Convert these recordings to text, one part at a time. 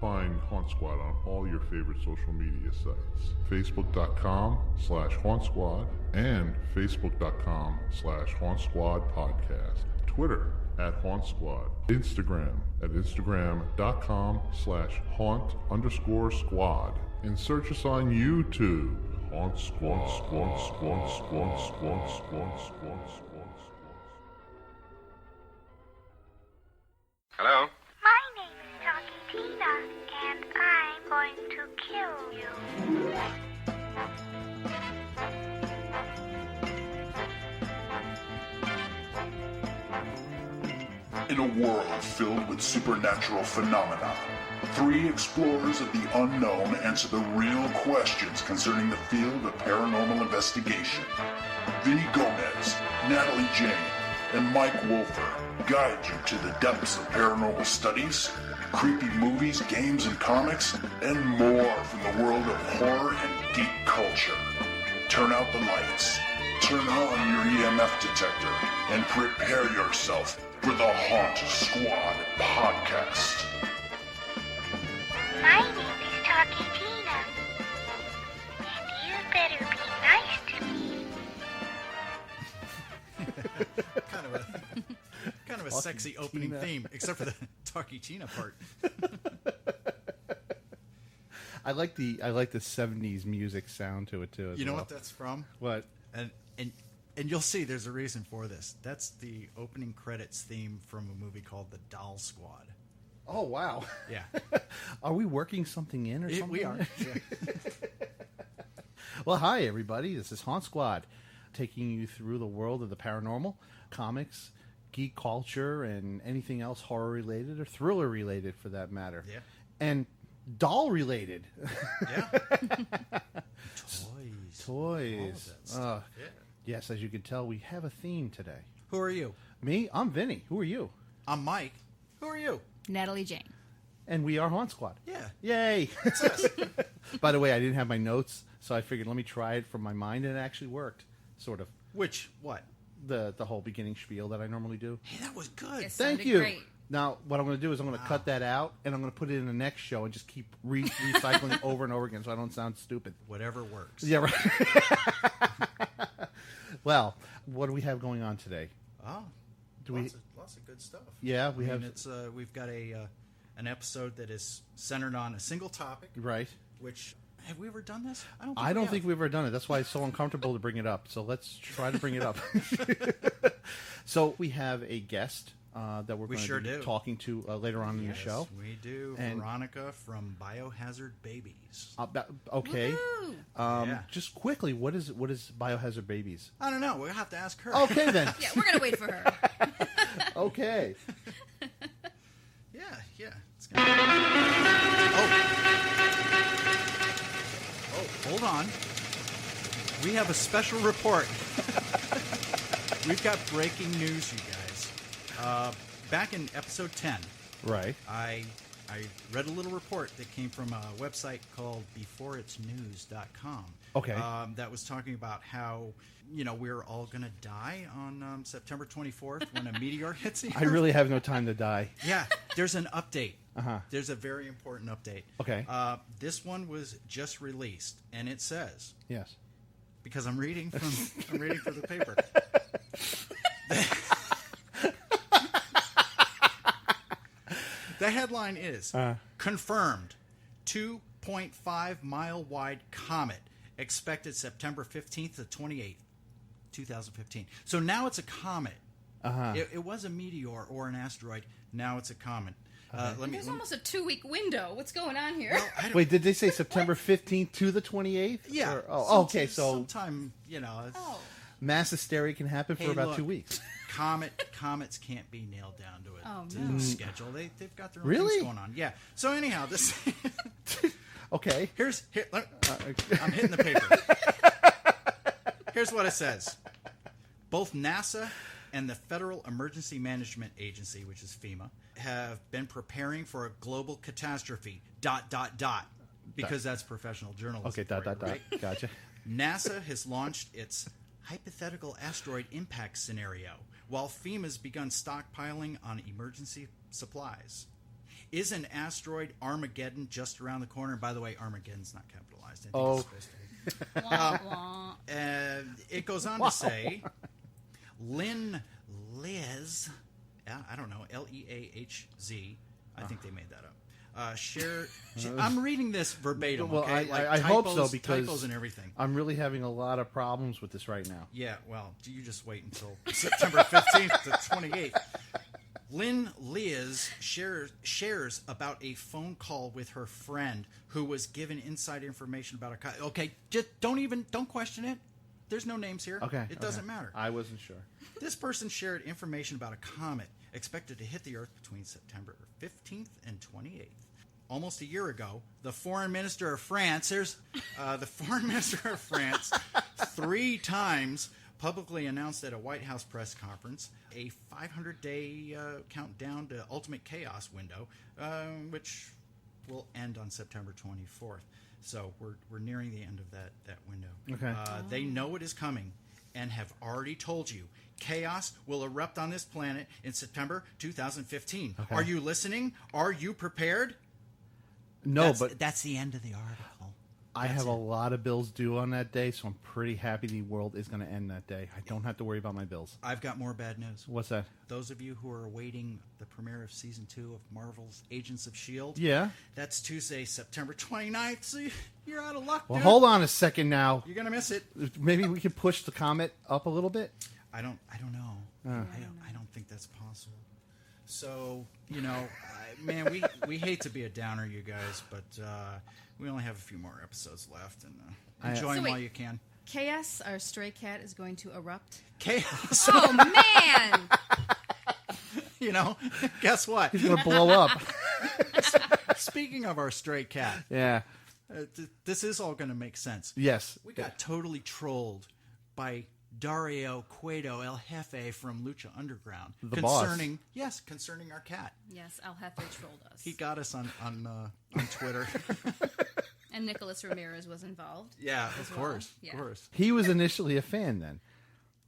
Find Haunt Squad on all your favorite social media sites. Facebook.com/Haunt Squad and Facebook.com/Haunt Squad Podcast. Twitter @Haunt Squad. Instagram at Instagram.com/Haunt_Squad. And search us on YouTube. Haunt Squad. Hello? My name is Talkie Tina, and I'm going to kill you. In a world filled with supernatural phenomena, 3 explorers of the unknown answer the real questions concerning the field of paranormal investigation. Vinny Gomez, Natalie Jane, and Mike Wolfer guide you to the depths of paranormal studies, creepy movies, games, and comics, and more from the world of horror and geek culture. Turn out the lights, turn on your EMF detector, and prepare yourself for the Haunt Squad podcast. My name is Talkie Tina, and you better be nice to me. kind of a sexy opening theme, except for the Talkie Tina part. I like the 70s music sound to it too. You know what that's from? What? And you'll see there's a reason for this. That's the opening credits theme from a movie called The Doll Squad. Oh wow! Yeah. Are we working something in or something? We are. Yeah. Well, hi everybody. This is Haunt Squad, taking you through the world of the paranormal, comics, geek culture, and anything else horror related or thriller related, for that matter. Yeah. And doll related. Yeah. Toys. All of that stuff. Yeah. Yes, as you can tell, we have a theme today. Who are you? Me, I'm Vinny. Who are you? I'm Mike. Who are you? Natalie Jane. And we are Haunt Squad. Yeah. Yay! By the way, I didn't have my notes, so I figured let me try it from my mind, and it actually worked, sort of. What? The whole beginning spiel that I normally do. Hey, that was good. It Thank sounded you. Great. Now, what I'm going to do is I'm going to cut that out, and I'm going to put it in the next show and just keep recycling it over and over again so I don't sound stupid. Whatever works. Yeah, right. Well, what do we have going on today? Oh, lots of good stuff. Yeah, We've got an episode that is centered on a single topic. Right. Which, have we ever done this? I don't think we've ever done it. That's why it's so uncomfortable to bring it up. So let's try to bring it up. So we have a guest that we're going to be talking to later on in the show. We do. And Veronica from Biohazard Babies. Okay. Yeah. Just quickly, what is Biohazard Babies? I don't know. We'll have to ask her. Okay, then. Yeah, we're going to wait for her. Okay. Yeah. It's gonna hold on. We have a special report. We've got breaking news, you guys. Back in episode 10, right, I read a little report that came from a website called beforeitsnews.com. Okay. That was talking about how, we're all going to die on September 24th when a meteor hits the Earth. I really have no time to die. Yeah, there's an update. Uh-huh. There's a very important update. Okay. This one was just released, and it says, yes, because I'm reading from the paper. The headline is confirmed 2.5 mile wide comet expected September 15th to 28th, 2015. So now it's a comet. It was a meteor or an asteroid. Now it's a comet. There's almost a 2-week window. What's going on here? Well, wait, did they say September 15th to the 28th? Yeah. Okay, so sometime, mass hysteria can happen for about 2 weeks. Comets can't be nailed down to a schedule. They've got their own things going on. Yeah. So anyhow, this. Okay. I'm hitting the paper. Here's what it says. Both NASA and the Federal Emergency Management Agency, which is FEMA, have been preparing for a global catastrophe. ... Because that's professional journalism. Okay. ... Right? Gotcha. NASA has launched its hypothetical asteroid impact scenario, while FEMA's begun stockpiling on emergency supplies. Is an asteroid Armageddon just around the corner? And by the way, Armageddon's not capitalized. Wah, wah. It goes on to say, Liz, I don't know, Leahz. I think they made that up. I'm reading this verbatim. Well, okay? I hope so, because typos and everything. I'm really having a lot of problems with this right now. Yeah, well, you just wait until September 15th to 28th. Liz shares about a phone call with her friend who was given inside information about a... Okay, just don't question it. There's no names here. Okay. It doesn't matter. I wasn't sure. This person shared information about a comet expected to hit the Earth between September 15th and 28th. Almost a year ago, the foreign minister of France, the foreign minister of France 3 times publicly announced at a White House press conference a 500-day countdown to ultimate chaos window, which will end on September 24th. So we're nearing the end of that window. Okay. They know it is coming and have already told you chaos will erupt on this planet in September 2015. Okay. Are you listening? Are you prepared? No, that's the end of the article. I have a lot of bills due on that day, so I'm pretty happy the world is going to end that day. I don't have to worry about my bills. I've got more bad news. What's that? Those of you who are awaiting the premiere of Season 2 of Marvel's Agents of S.H.I.E.L.D., Yeah. that's Tuesday, September 29th, so you're out of luck, Well, dude. hold on a second now. You're going to miss it. Maybe we could push the comet up a little bit? I don't know. I don't think that's possible. So, man, we hate to be a downer, you guys, but we only have a few more episodes left, and enjoy them while you can. Chaos, our stray cat, is going to erupt. Chaos. Oh, man! Guess what? He's going to blow up. Speaking of our stray cat, Yeah. this is all going to make sense. Yes. We got totally trolled by Dario Cueto El Jefe from Lucha Underground The concerning boss. Our cat. Yes, El Jefe trolled us. He got us on Twitter. And Nicholas Ramirez was involved. Yeah, as of well. course. Yeah. Of course. He was initially a fan then.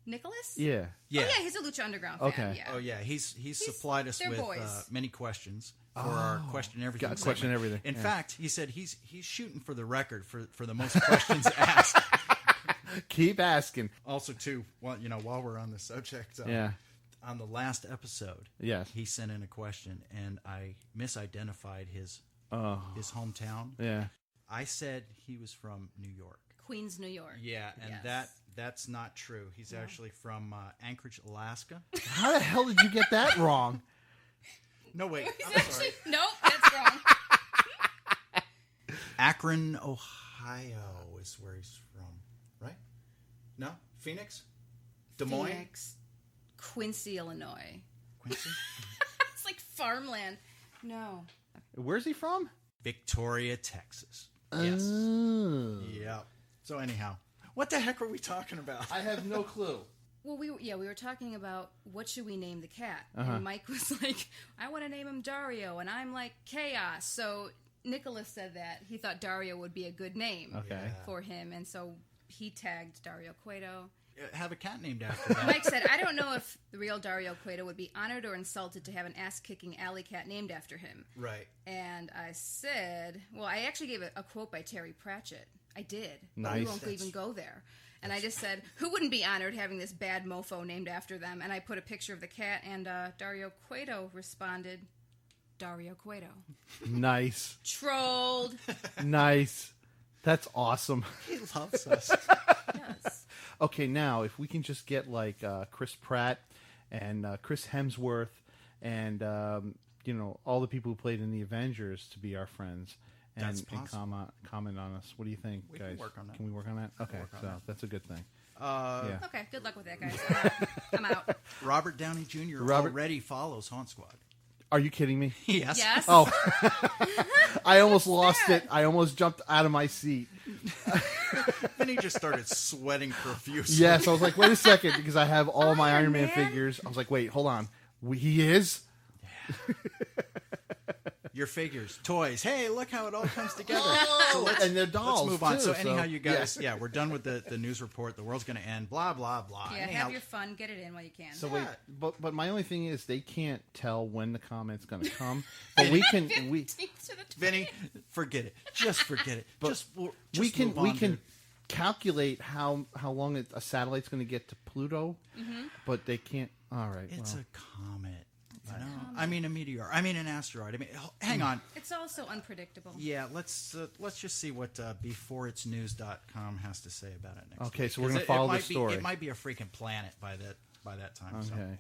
Nicholas? Yeah. Yeah. Oh, yeah, he's a Lucha Underground fan. Okay. Yeah. Oh yeah, he's supplied us they're with boys. many questions for our question everything. Got question segment. everything. In Yeah. fact, he said he's shooting for the record for the most questions asked. Keep asking. Also, too, while we're on the subject, Yeah. on the last episode, Yes. he sent in a question, and I misidentified his hometown. Yeah. I said he was from New York. Queens, New York. Yeah, and Yes. that's not true. He's actually from Anchorage, Alaska. How the hell did you get that wrong? No, wait. He's I'm actually... sorry. Nope, that's wrong. Akron, Ohio is where he's from, right? No? Phoenix? Des Moines? Phoenix. Quincy, Illinois. Quincy? It's like farmland. No. Where's he from? Victoria, Texas. Yes. Oh. Yeah. So anyhow, what the heck are we talking about? I have no clue. Well, we were talking about what should we name the cat, and Mike was like, "I want to name him Dario," and I'm like, "Chaos." So Nicholas said that he thought Dario would be a good name for him, and so he tagged Dario Cueto. Have a cat named after that. Mike said, "I don't know if the real Dario Cueto would be honored or insulted to have an ass-kicking alley cat named after him." Right. And I said, well, I actually gave a quote by Terry Pratchett. I did. But Nice. we won't even go there. And I just said, who wouldn't be honored having this bad mofo named after them? And I put a picture of the cat, and Dario Cueto responded, Dario Cueto. Nice. Trolled. Nice. That's awesome. He loves us. Yes. Okay, now if we can just get like Chris Pratt and Chris Hemsworth and all the people who played in the Avengers to be our friends That's and possible. comment on us. What do you think, We guys? can work on that. Can we work on that? Okay, work on so that. that's a good thing. Yeah. Okay, good luck with that, guys. I'm out. Robert Downey Jr. Robert- already follows Haunt Squad. Are you kidding me? Yes. Yes. Oh, I almost lost it. I almost jumped out of my seat. Then he just started sweating profusely. Yes, I was like, wait a second, because I have all my Iron Man Man. figures. I was like, wait, hold on. He is? your figures, toys. Hey, look how it all comes together. And they're dolls. Let's move on. Too, so anyhow, you guys, yeah. we're done with the news report. The world's going to end. Blah blah blah. Yeah, anyhow, have your fun. Get it in while you can. So wait, but my only thing is they can't tell when the comment's going to come. But we can Vinny, forget it. Just forget it. But just we can move on, dude. calculate how long a satellite's going to get to Pluto, but they can't. All right, It's a comet. You know? I mean a meteor. I mean an asteroid. I mean, hang on. It's also unpredictable. Yeah, let's just see what beforeitsnews.com has to say about it next. Okay, week. so we're going to follow the story. It might be a freaking planet by that time. Okay,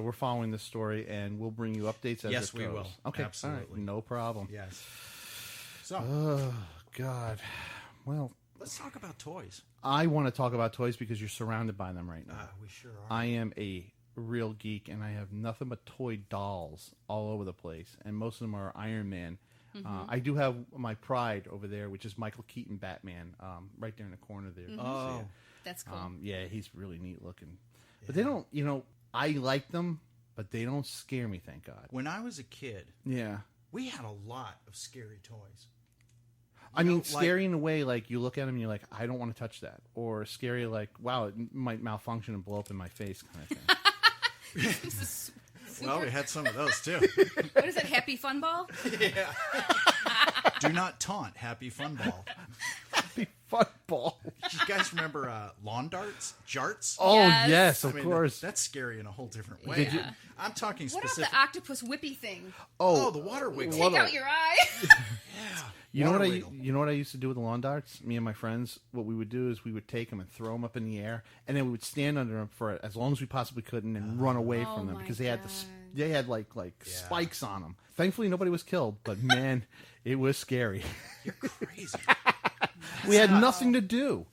we're following the story, and we'll bring you updates as yes, it goes. we will. Okay, absolutely, all right, no problem. Yes. So, oh God, well, let's talk about toys. I want to talk about toys because you're surrounded by them right now. We sure are. I am a real geek, and I have nothing but toy dolls all over the place, and most of them are Iron Man. I do have my pride over there, which is Michael Keaton Batman, right there in the corner there. Oh, that's cool. Yeah, he's really neat looking. But they don't, I like them, but they don't scare me, thank God. When I was a kid, we had a lot of scary toys. I mean, scary in a way, like, you look at them and you're like, I don't want to touch that. Or scary like, wow, it might malfunction and blow up in my face kind of thing. Well, we had some of those, too. What is it, Happy Fun Ball? Yeah. Do not taunt Happy Fun Ball. Happy Fun Ball. You guys remember lawn darts? Jarts? Oh, yes, of course. That's scary in a whole different way. Yeah. I'm talking What specific. about the octopus whippy thing? Oh, the water wiggle. Take out your eye. Yeah. You know what I used to do with the lawn darts? Me and my friends, what we would do is we would take them and throw them up in the air, and then we would stand under them for as long as we possibly could, and then run away from them because they had like spikes on them. Thankfully, nobody was killed, but man, it was scary. You're crazy. We had nothing to do.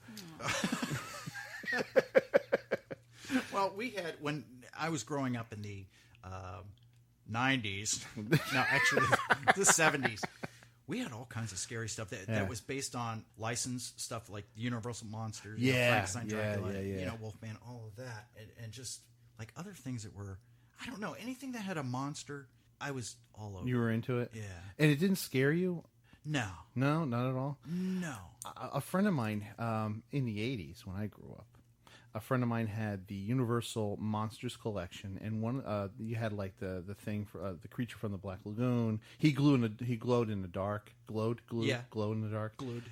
Well, we had, when I was growing up in the 90s, no, actually the 70s, we had all kinds of scary stuff that was based on licensed stuff like Universal Monsters, Frankenstein, Dracula, Wolfman, all of that, and just like other things that were, I don't know, anything that had a monster, I was all over. You were into it? Yeah. And it didn't scare you? No. No, not at all? No. A friend of mine, in the 80s when I grew up, a friend of mine had the Universal Monsters collection, and one you had like the thing for the creature from the Black Lagoon. He glowed in the dark. Glowed in the dark. Glued.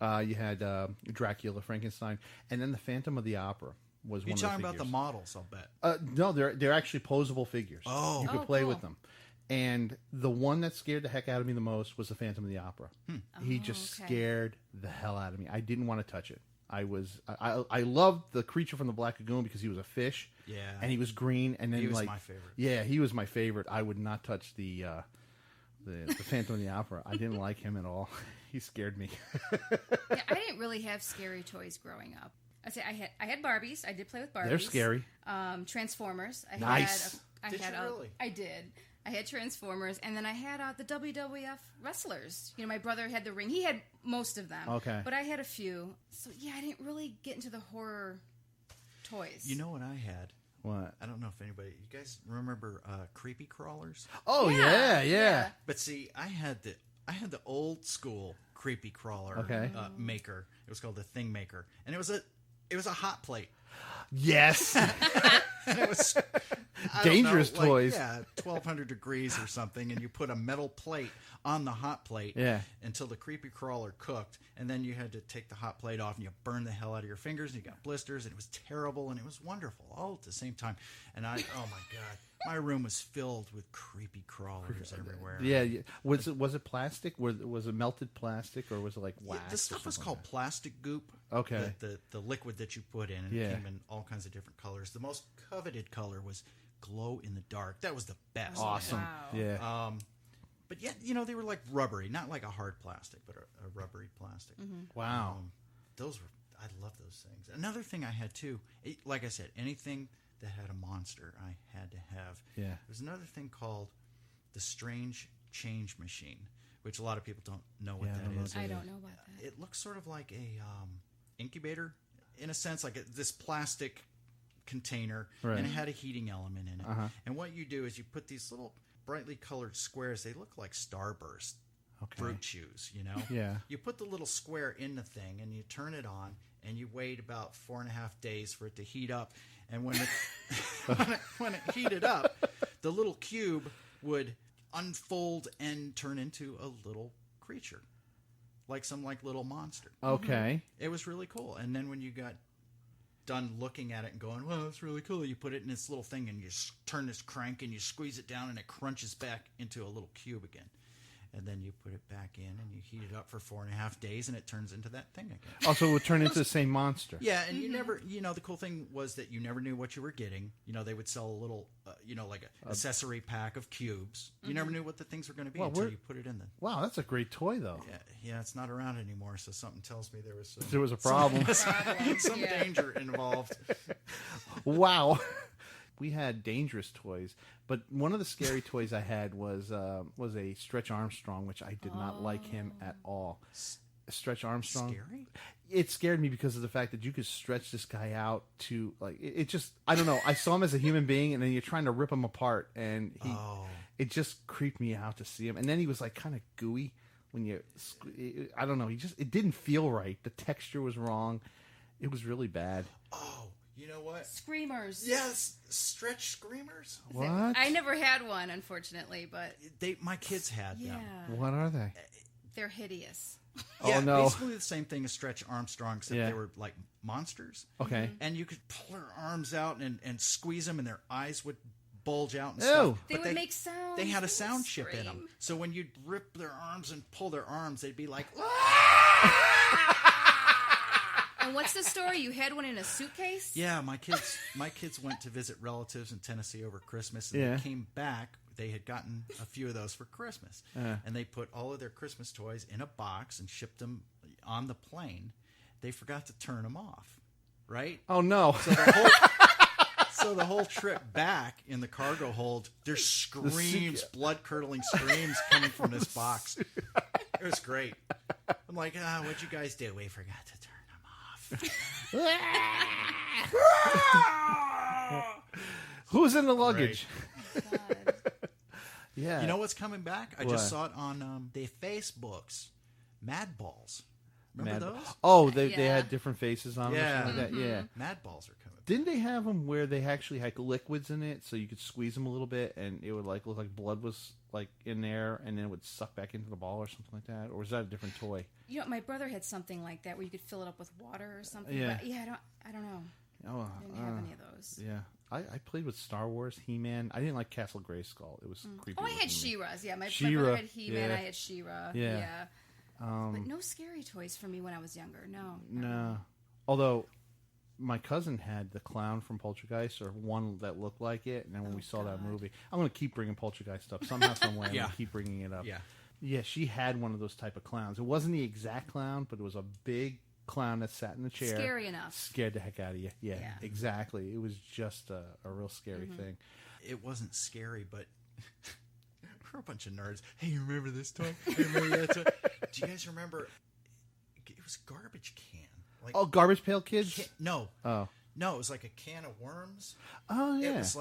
You had Dracula, Frankenstein, and then the Phantom of the Opera was one of the figures. You're talking about the models, I'll bet. No, they're actually posable figures. Oh, you could play with them. And the one that scared the heck out of me the most was the Phantom of the Opera. He just scared the hell out of me. I didn't want to touch it. I loved the creature from the Black Lagoon because he was a fish. Yeah. And he was green. And then he was my favorite. Yeah, he was my favorite. I would not touch the Phantom of the Opera. I didn't like him at all. He scared me. Yeah, I didn't really have scary toys growing up. I had Barbies. I did play with Barbies. They're scary. Transformers. Nice. I did. I had Transformers, and then I had the WWF wrestlers. My brother had the ring. He had most of them. Okay. But I had a few. So, yeah, I didn't really get into the horror toys. You know what I had? What? I don't know if anybody... You guys remember creepy crawlers? Oh, yeah. But see, I had the old school creepy crawler maker. It was called the Thing Maker. And it was a hot plate. Yes. And it was dangerous toys. 1200 degrees or something, and you put a metal plate on the hot plate until the creepy crawler cooked, and then you had to take the hot plate off and you burned the hell out of your fingers and you got blisters, and it was terrible and it was wonderful all at the same time. And oh my god, my room was filled with creepy crawlers everywhere. Yeah. Was it plastic? Was it melted plastic, or was it like wax? This stuff was called plastic goop. Okay. The liquid that you put in, and it came in all kinds of different colors. The most coveted color was glow in the dark. That was the best. Awesome. Wow. Yeah. But yet, they were like rubbery, not like a hard plastic, but a rubbery plastic. Mm-hmm. Wow. I love those things. Another thing I had too, like I said, anything that had a monster, I had to have. Yeah. There's another thing called the Strange Change Machine, which a lot of people don't know what that is. I don't know about that. It looks sort of like a incubator, in a sense, like this plastic container, and it had a heating element in it. And what you do is you put these little brightly colored squares. They look like Starburst fruit chews, Yeah. You put the little square in the thing, and you turn it on, and you wait about 4.5 days for it to heat up. And when it when it heated up, the little cube would unfold and turn into a little creature, like some little monster. Okay. It was really cool. And then when you got done looking at it and going, well, that's really cool, you put it in this little thing and you turn this crank and you squeeze it down and it crunches back into a little cube again. And then you put it back in and you heat it up for 4.5 days and it turns into that thing again. Also, it would turn into the same monster. Yeah, and you never, the cool thing was that you never knew what you were getting. They would sell a little, like an accessory pack of cubes. You never knew what the things were going to be until you put it in the... Wow, that's a great toy, though. Yeah, it's not around anymore, so something tells me there was a problem. Some danger involved. Wow. We had dangerous toys, but one of the scary toys I had was a Stretch Armstrong, which I did not like him at all. Stretch Armstrong. Scary? It scared me because of the fact that you could stretch this guy out to it just, I don't know. I saw him as a human being, and then you're trying to rip him apart, and it just creeped me out to see him. And then he was kind of gooey when I don't know. It didn't feel right. The texture was wrong. It was really bad. Oh. You know what? Screamers. Yes, stretch screamers. What? I never had one, unfortunately, but my kids had them. What are they? They're hideous. Yeah, oh no! Basically the same thing as Stretch Armstrong, except they were like monsters. Okay. And you could pull their arms out and squeeze them, and their eyes would bulge out and Ew. stuff. They would make sounds. They had a would sound chip in them, scream. so when you'd rip their arms and pull their arms, they'd be like. And what's the story? You had one in a suitcase? Yeah, my kids went to visit relatives in Tennessee over Christmas, and they came back. They had gotten a few of those for Christmas, and they put all of their Christmas toys in a box and shipped them on the plane. They forgot to turn them off, right? Oh no! So the whole trip back in the cargo hold, there's screams, blood-curdling screams coming from this box. It was great. I'm like, what'd you guys do? We forgot to turn them off. Who's in the luggage? God. Yeah. You know what's coming back? I just saw it on the Facebooks. Mad Balls. Remember those? Oh, they had different faces on them. Yeah. Or something like that. Yeah. Mad Balls are coming back. Didn't they have them where they actually had liquids in it, so you could squeeze them a little bit, and it would look like blood was in there, and then it would suck back into the ball or something like that? Or was that a different toy? My brother had something like that where you could fill it up with water or something. Yeah. But I don't know. Oh, I didn't have any of those. Yeah. I played with Star Wars, He-Man. I didn't like Castle Grayskull. It was creepy. Oh, I had looking. She-Ra's. Yeah, my She-Ra, brother had He-Man. yeah. I had She-Ra. Yeah. But no scary toys for me when I was younger. No. No. Although my cousin had the clown from Poltergeist, or one that looked like it, and then when we saw that movie, I'm going to keep bringing Poltergeist up somehow, some way. I'm going to keep bringing it up. Yeah, she had one of those type of clowns. It wasn't the exact clown, but it was a big clown that sat in the chair. Scary enough. Scared the heck out of you. Yeah. Exactly. It was just a real scary thing. It wasn't scary, but we're a bunch of nerds. Hey, you remember this toy? Hey, remember that toy? Do you guys remember? It was garbage can. Garbage Pail Kids? No. Oh. No, it was like a can of worms. Oh, yeah. It was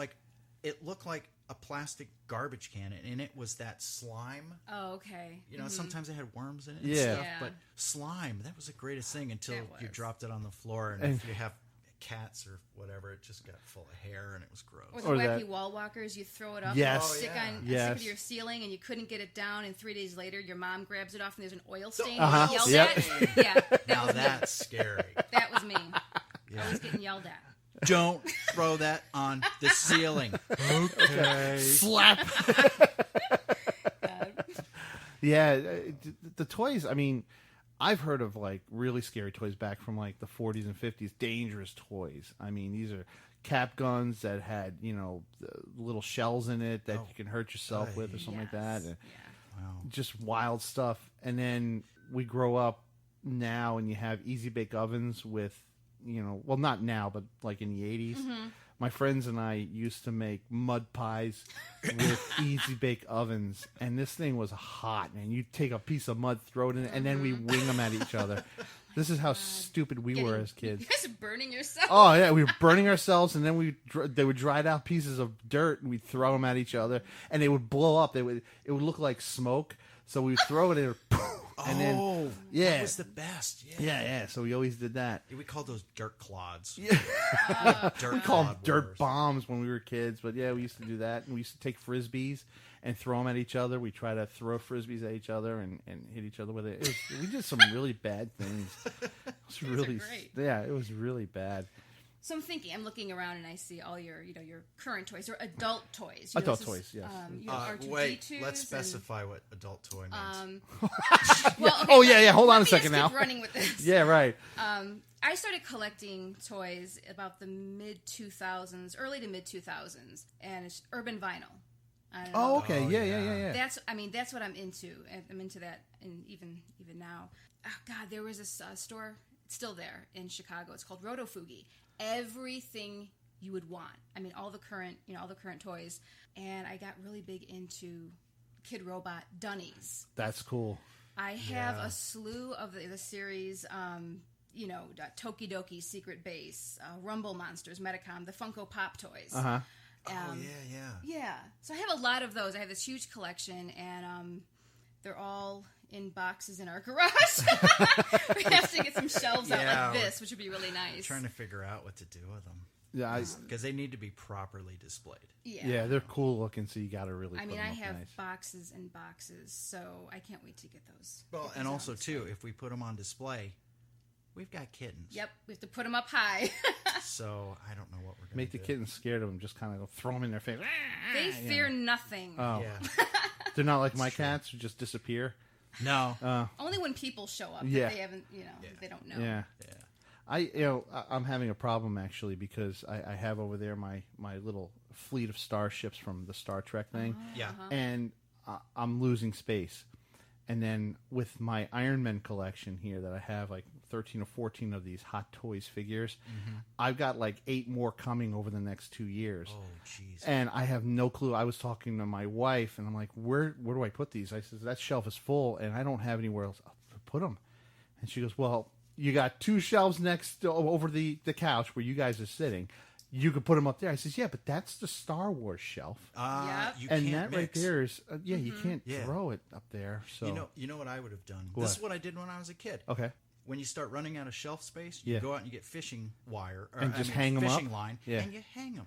it looked like a plastic garbage can, and it was that slime. Oh, okay. Sometimes it had worms in it. Yeah. And stuff, but slime, that was the greatest thing until you dropped it on the floor, and if you have cats or whatever, it just got full of hair, and it was gross. Or the wacky wall walkers, you throw it up Yes. and stick to your ceiling, and you couldn't get it down, and 3 days later, your mom grabs it off, and there's an oil stain. Uh-huh. Yelled Yep. at. Yeah, Now that's scary. that was me. I was getting yelled at. Don't throw that on the ceiling. Okay. Slap. Yeah, the toys, I mean, I've heard of really scary toys back from the 40s and 50s, dangerous toys. I mean, these are cap guns that had, little shells in it that you can hurt yourself with or something like that. And just wild stuff. And then we grow up now and you have easy bake ovens with, well, not now, but in the 80s. Mm-hmm. My friends and I used to make mud pies with easy bake ovens, and this thing was hot, man. You'd take a piece of mud, throw it in, and then we wing them at each other. This is how stupid we were as kids. You guys are burning yourself. Oh yeah, we were burning ourselves, and then they would dried out pieces of dirt, and we'd throw them at each other, and they would blow up. It would look like smoke. So we would throw it in, and then that was the best. Yeah. So we always did that. Yeah, we called those dirt clods. Yeah. We called them dirt wars. bombs when we were kids, but yeah, we used to do that, and we used to take frisbees and throw them at each other. We try to throw frisbees at each other and hit each other with it. We did some really bad things. It was really, great. yeah, it was really bad. So I'm looking around and I see all your current toys or adult toys. Adult toys, yes. You have R2-D2s Wait, let's and- specify what adult toy means. Well, okay, Oh yeah. Hold on a let me second just now. keep running with this. Yeah, right. I started collecting toys about the mid 2000s, early to mid 2000s, and it's urban vinyl. I don't know. Oh, okay. Yeah. That's what I'm into. I'm into that, and even now. Oh God, there was this store. It's still there in Chicago. It's called Rotofugi. Everything you would want. I mean, all the current toys. And I got really big into Kid Robot Dunnies. That's cool. I have a slew of the series. Tokidoki, Secret Base, Rumble Monsters, Metacom, the Funko Pop toys. Uh-huh. Yeah. So I have a lot of those. I have this huge collection, and they're all in boxes in our garage. We have to get some shelves out like this, which would be really nice. Trying to figure out what to do with them. Yeah, because they need to be properly displayed. Yeah, they're cool looking, so you got to really. I put mean, them I up have nice. boxes and boxes, so I can't wait to get those. Well, and also too, if we put them on display, we've got kittens. Yep, we have to put them up high. So I don't know what we're going to do. Make the kittens scared of them. Just kind of throw them in their face. They fear nothing. Oh, Yeah. they're not like my cats who just disappear. No. Only when people show up. Yeah. If they haven't, they don't know. Yeah. I'm having a problem actually because I have over there my little fleet of starships from the Star Trek thing. Yeah. And I'm losing space. And then with my Iron Man collection here that I have like 13 or 14 of these Hot Toys figures, I've got like 8 more coming over the next 2 years. Oh, jeez. And I have no clue. I was talking to my wife, and I'm like, where do I put these? I said, that shelf is full, and I don't have anywhere else to put them. And she goes, well, you got 2 shelves next over the couch where you guys are sitting. You could put them up there. I says, yeah, but that's the Star Wars shelf. Yep. You And can't that right mix. there is, you can't Yeah. throw it up there. So You know what I would have done? What? This is what I did when I was a kid. Okay. When you start running out of shelf space, you Yeah. go out and you get fishing wire. And just hang 'em up? fishing line, Yeah. and you hang them.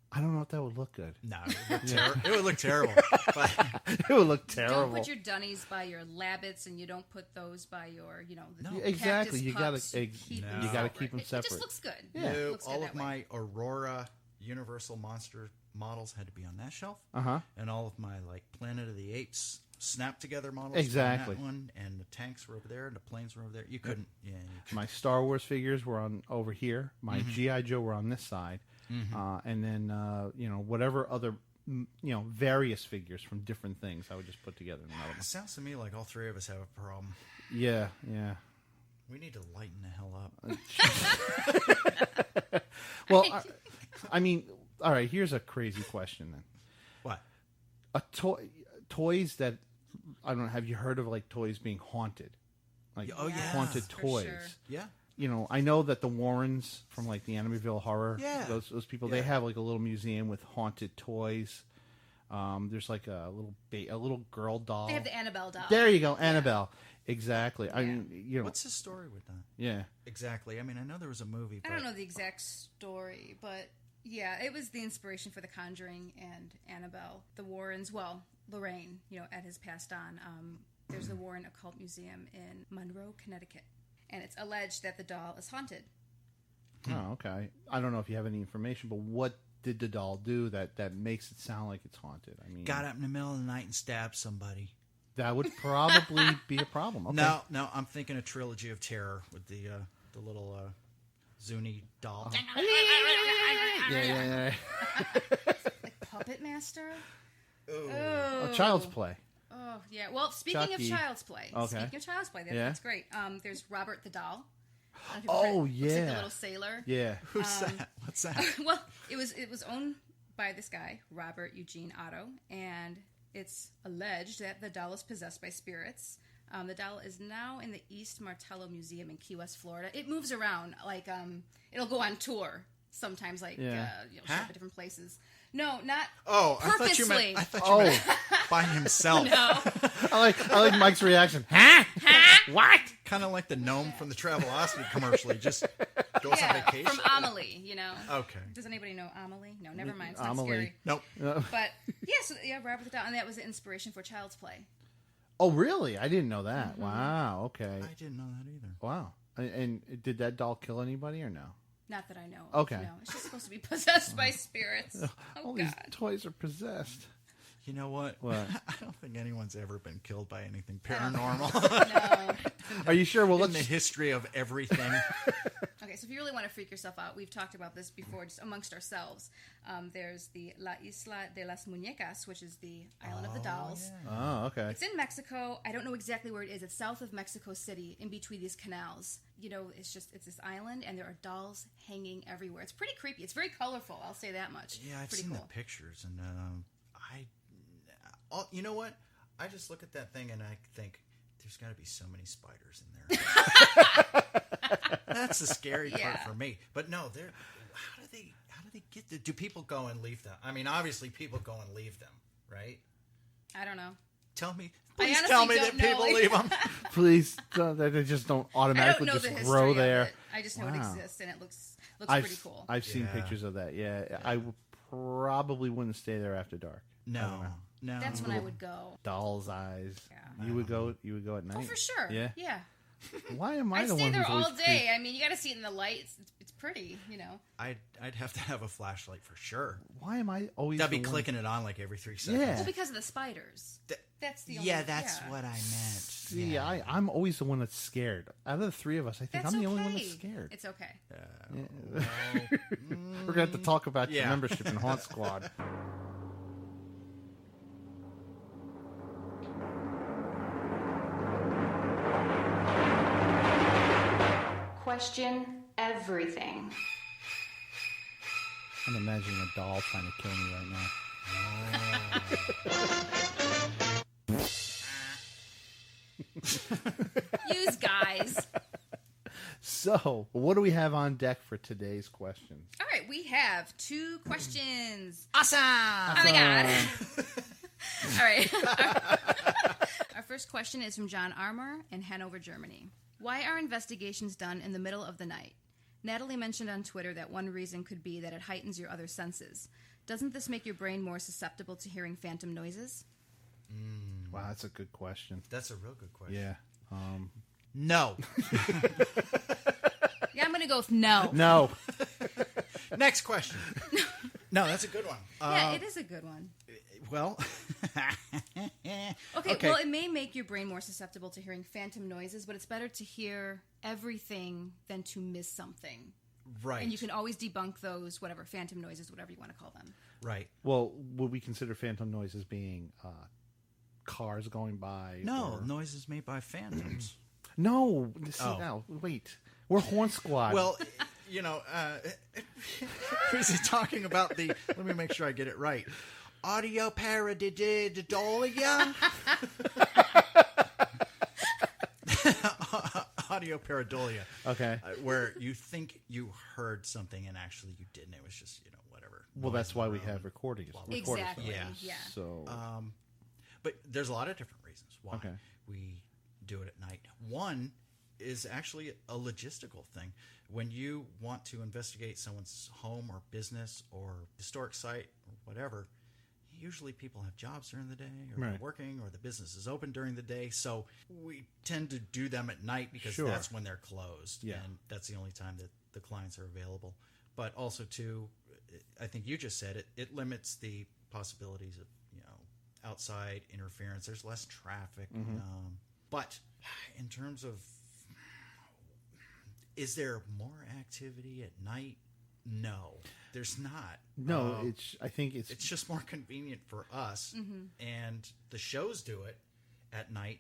I don't know if that would look good. No, it would look terrible. But It would look terrible. Don't put your dunnies by your labbits, and you don't put those by your, the Yeah, exactly. cactus You gotta pups. you them gotta separate. keep them It separate. just looks good. Yeah. It no, looks good all that of way. my Aurora Universal Monster models had to be on that shelf. Uh-huh. And all of my Planet of the Apes snap together models Exactly. on that one, and the tanks were over there, and the planes were over there. You couldn't. Yeah. You couldn't. My Star Wars figures were on over here. My G.I. Joe were on this side. And then, whatever other, various figures from different things I would just put together in another It sounds to me like all three of us have a problem. one. Yeah. We need to lighten the hell up. Well, I mean, all right, here's a crazy question then. What? Toys that, I don't know, have you heard of toys being haunted? Oh, yeah. Haunted For toys. sure. Yeah. I know that the Warrens from the Amityville Horror, Yeah. those people, they have a little museum with haunted toys. There's a little girl doll. They have the Annabelle doll. There you go, Annabelle. Exactly. I mean, What's his story with that? Yeah. Exactly. I mean, I know there was a movie. I But don't know the exact story, but yeah, it was the inspiration for The Conjuring and Annabelle. The Warrens, well, Lorraine, Ed has passed on. There's the Warren Occult Museum in Monroe, Connecticut, and it's alleged that the doll is haunted. Oh, okay. I don't know if you have any information, but what did the doll do that makes it sound like it's haunted? I mean, got up in the middle of the night and stabbed somebody. that would probably be a problem. Okay. No, I'm thinking a trilogy of terror with the little Zuni doll. Yeah. Like Puppet Master? A Child's Play. Oh, yeah. Well, speaking Chucky. of Child's Play. Okay. Speaking of Child's Play, Yeah. that's great. There's Robert the Doll. Oh, Looks like yeah. the little sailor. Yeah. Who's that? What's that? Well, it was owned by this guy, Robert Eugene Otto, and it's alleged that the doll is possessed by spirits. The doll is now in the East Martello Museum in Key West, Florida. It moves around, like it'll go on tour sometimes, like show up at different places. No, not purposely. I thought you meant by himself. No. I like Mike's reaction. Huh? What? Kind of like the gnome from the Travelocity commercial. He just goes on vacation. From Amelie, you know. Okay. Does anybody know Amelie? No, never mind. It's not Amelie. scary. Nope. But Robert the Doll, and that was the inspiration for Child's Play. Oh, really? I didn't know that. Mm-hmm. Wow. Okay. I didn't know that either. Wow. And did that doll kill anybody or no? Not that I know of. Okay. No, it's just supposed to be possessed by spirits. All Oh, these God. toys are possessed. You know what? What? I don't think anyone's ever been killed by anything paranormal No. Are you sure? Well, in the let's. history of everything. Okay, so if you really want to freak yourself out, we've talked about this before just amongst ourselves. There's the La Isla de las Muñecas, which is the Island of the Dolls. Oh, okay. It's in Mexico. I don't know exactly where it is. It's south of Mexico City, in between these canals. You know, it's this island, and there are dolls hanging everywhere. It's pretty creepy. It's very colorful. I'll say that much. Yeah, I've pretty seen cool. the pictures, and you know what? I just look at that thing and I think there's got to be so many spiders in there. That's the scary part for me. But no, how do they get there? Do people go and leave them? I mean, obviously people go and leave them, right? I don't know. Please honestly tell me don't that know. people leave them. Please, that they just don't I don't automatically know just the history grow of there. it. I just know it Wow. exists, and it looks I've, pretty cool. I've seen Yeah. pictures of that. Yeah, I probably wouldn't stay there after dark. No. That's when I would go. Doll's eyes. Yeah. You would go at night. Oh, for sure. Yeah. Yeah. Why am I I'd the stay one there who's all always day. I mean, you got to see it in the lights. It's pretty, you know. I'd have to have a flashlight for sure. Why am I always? I'd be the one- clicking it on like every 3 seconds. Yeah. Well, because of the spiders. That's the only. Yeah, that's yeah. what I meant. See, Yeah. I'm always the one that's scared. Out of the three of us, I think That's I'm the okay. only one that's scared. It's okay. We're gonna have to talk about your Yeah. membership in Haunt Squad. Question everything. I'm imagining a doll trying to kill me right now. Use guys. So, what do we have on deck for today's questions? All right, we have 2 questions. Awesome! Oh my god. All right. Our first question is from John Armour in Hanover, Germany. Why are investigations done in the middle of the night? Natalie mentioned on Twitter that one reason could be that it heightens your other senses. Doesn't this make your brain more susceptible to hearing phantom noises? Wow, that's a good question. That's a real good question. Yeah. No. Yeah, I'm going to go with no. No. Next question. No, that's a good one. Yeah, it is a good one. Well, Okay, well, it may make your brain more susceptible to hearing phantom noises, but it's better to hear everything than to miss something. right. And you can always debunk those, whatever, phantom noises, whatever you want to call them. Right. Well, would we consider phantom noises being cars going by? No, or- noises made by phantoms. No. See, Oh. now, wait. We're Haunt Squad. Well, you know, is he talking about the? Let me make sure I get it right. Audio pareidolia. Audio pareidolia. Okay. Where you think you heard something and actually you didn't. It was just whatever. Well, noise that's why we around. have recordings. Exactly. Yeah. Yeah. So, But there's a lot of different reasons why Okay. we do it at night. One is actually a logistical thing. When you want to investigate someone's home or business or historic site or whatever, usually people have jobs during the day or they're Right. working or the business is open during the day. So we tend to do them at night because Sure. that's when they're closed. Yeah. And that's the only time that the clients are available. But also, too, I think you just said it, it limits the possibilities of, outside interference. There's less traffic. But in terms of, is there more activity at night? No, there's not. no, I think it's It's just more convenient for us, and the shows do it at night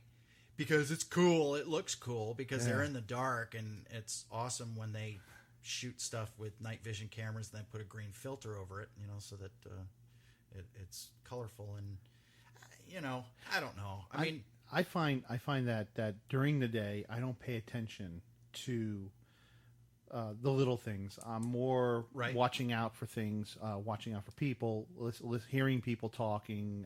because it's cool. It looks cool because they're in the dark, and it's awesome when they shoot stuff with night vision cameras and then put a green filter over it, so that it's colorful. And I don't know. I mean, I find that during the day I don't pay attention to the little things. I'm more watching out for things, watching out for people, hearing people talking,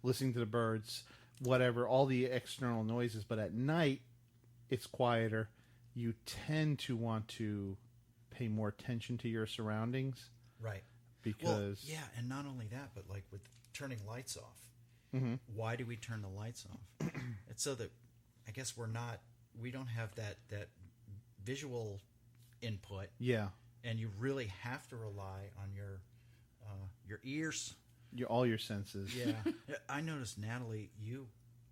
listening to the birds, whatever, all the external noises. But at night, it's quieter. You tend to want to pay more attention to your surroundings. Right. Because... Well, yeah, and not only that, but like with turning lights off. Mm-hmm. Why do we turn the lights off? It's so that, I guess we don't have that visual input. Yeah. And you really have to rely on your ears. All your senses. Yeah. I noticed, Natalie,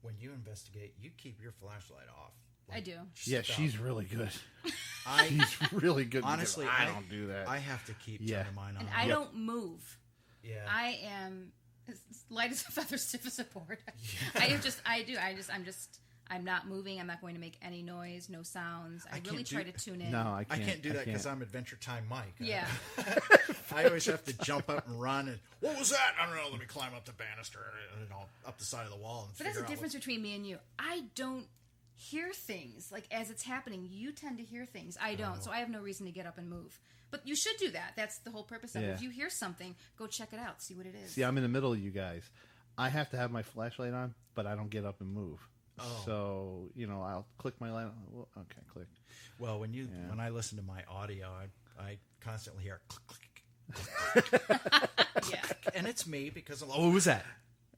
when you investigate, you keep your flashlight off. I do. Yeah, she's really good. She's really good. Honestly, I don't do that. I have to keep turning mine on. And I don't move. Yeah. I am as light as a feather, stiff as a board. Yeah. I'm not moving. I'm not going to make any noise, no sounds. I really try to tune in. No, I can't. I can't do that because I'm Adventure Time Mike. Yeah. I always have to jump up and run. And what was that? I don't know. Let me climb up the banister, up the side of the wall. And but that's the difference between me and you. I don't hear things like as it's happening. You tend to hear things. I don't, so I have no reason to get up and move. But you should do that. That's the whole purpose of it. If you hear something, go check it out, see what it is. See, I'm in the middle of you guys. I have to have my flashlight on, but I don't get up and move. Oh. So, I'll click my light. Okay, click. Well, when I listen to my audio, I constantly hear click, click, click. Yeah. And it's me because I'm like, what was that?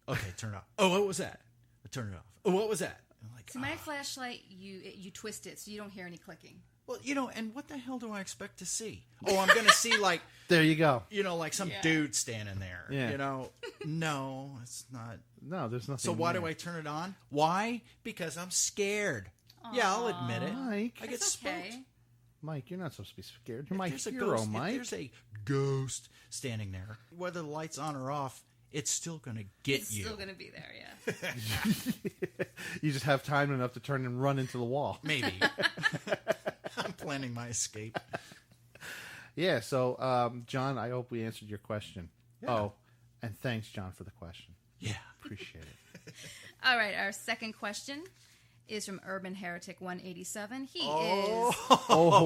Okay, turn it off. Oh, what was that? I turn it off. Oh, what was that? I'm like, see, my flashlight, you twist it so you don't hear any clicking. Well, and what the hell do I expect to see? Oh, I'm going to see like... There you go. Like some dude standing there. Yeah. No, it's not. No, there's nothing. So why do I turn it on? Why? Because I'm scared. Aww. Yeah, I'll admit it. Mike. I get spooked. Mike, you're not supposed to be scared. You're my hero, Mike. If there's a ghost standing there, whether the light's on or off, it's still going to get you. It's still going to be there, yeah. You just have time enough to turn and run into the wall. Maybe. I'm planning my escape. Yeah, so, John, I hope we answered your question. Yeah. Oh, and thanks, John, for the question. Yeah. Appreciate it. All right, our second question is from Urban Heretic 187. He is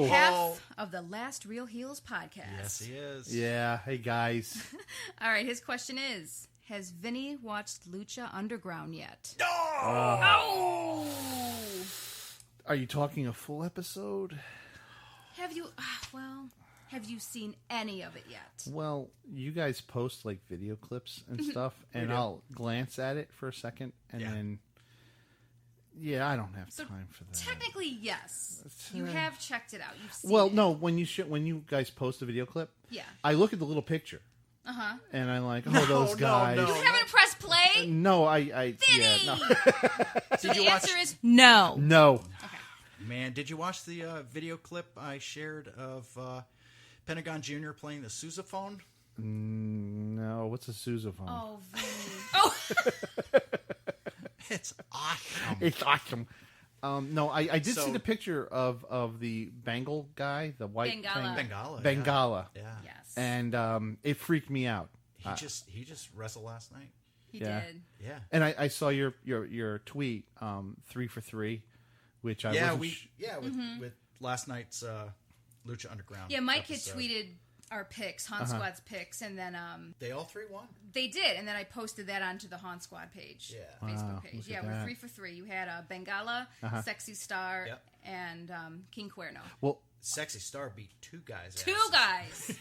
half of the Last Real Heels podcast. Yes, he is. Yeah. Hey, guys. All right, his question is, has Vinny watched Lucha Underground yet? No! Are you talking a full episode? Have you... Have you seen any of it yet? Well, you guys post like video clips and stuff, and I'll glance at it for a second, and then, I don't have time for that. Technically, yes, you have checked it out. You've seen well, it. no, when you guys post a video clip, I look at the little picture, and I'm like, those guys. You haven't pressed play. No, I Vinny! yeah, no. So the answer is no. No. Okay. Man, did you watch the video clip I shared of Pentagon Jr. playing the sousaphone? No, what's a sousaphone? Oh, Vinny. Oh! It's awesome. It's awesome. No, I did see the picture of the Bengal guy, the white Bengala. Yeah. Yes. And it freaked me out. He just wrestled last night. He did. Yeah. And I saw your tweet, 3 for 3, which I wasn't with last night's Lucha Underground. Yeah, Mike episode. had tweeted our picks, Haunt Squad's picks, and then they all three won. They did, and then I posted that onto the Haunt Squad page, Facebook page. Yeah, we're 3 for 3. You had Bengala, Sexy Star, and King Cuerno. Well, Sexy Star beat two guys. Two guys.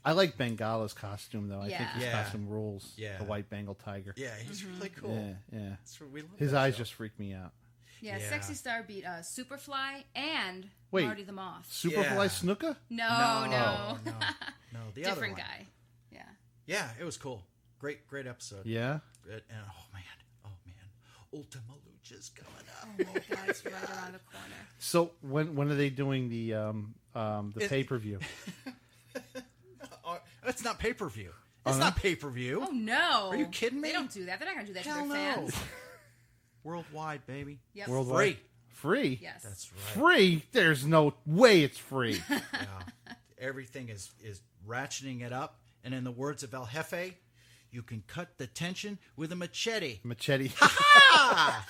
I like Bengala's costume though. I think his Yeah. costume rules. Yeah. The white Bengal tiger. Yeah, he's really cool. Yeah. We love his that eyes show. just freak me out. Yeah, Sexy Star beat Superfly and Wait, Marty the Moth. Superfly Snuka? No. No, the other Different one. guy. Yeah. Yeah, it was cool. Great episode. Yeah. And oh man, Ultima Lucha's coming up. Oh my God, it's right around the corner. So when are they doing the pay-per-view? It's not pay-per-view. It's not pay-per-view. Oh no! Are you kidding me? They don't do that. They're not going to do that Hell to their fans. Worldwide, baby. Yep. Worldwide. Free? Yes. That's right. Free? There's no way it's free. Yeah. Everything is ratcheting it up. And in the words of El Jefe, you can cut the tension with a machete. Machete. Ha!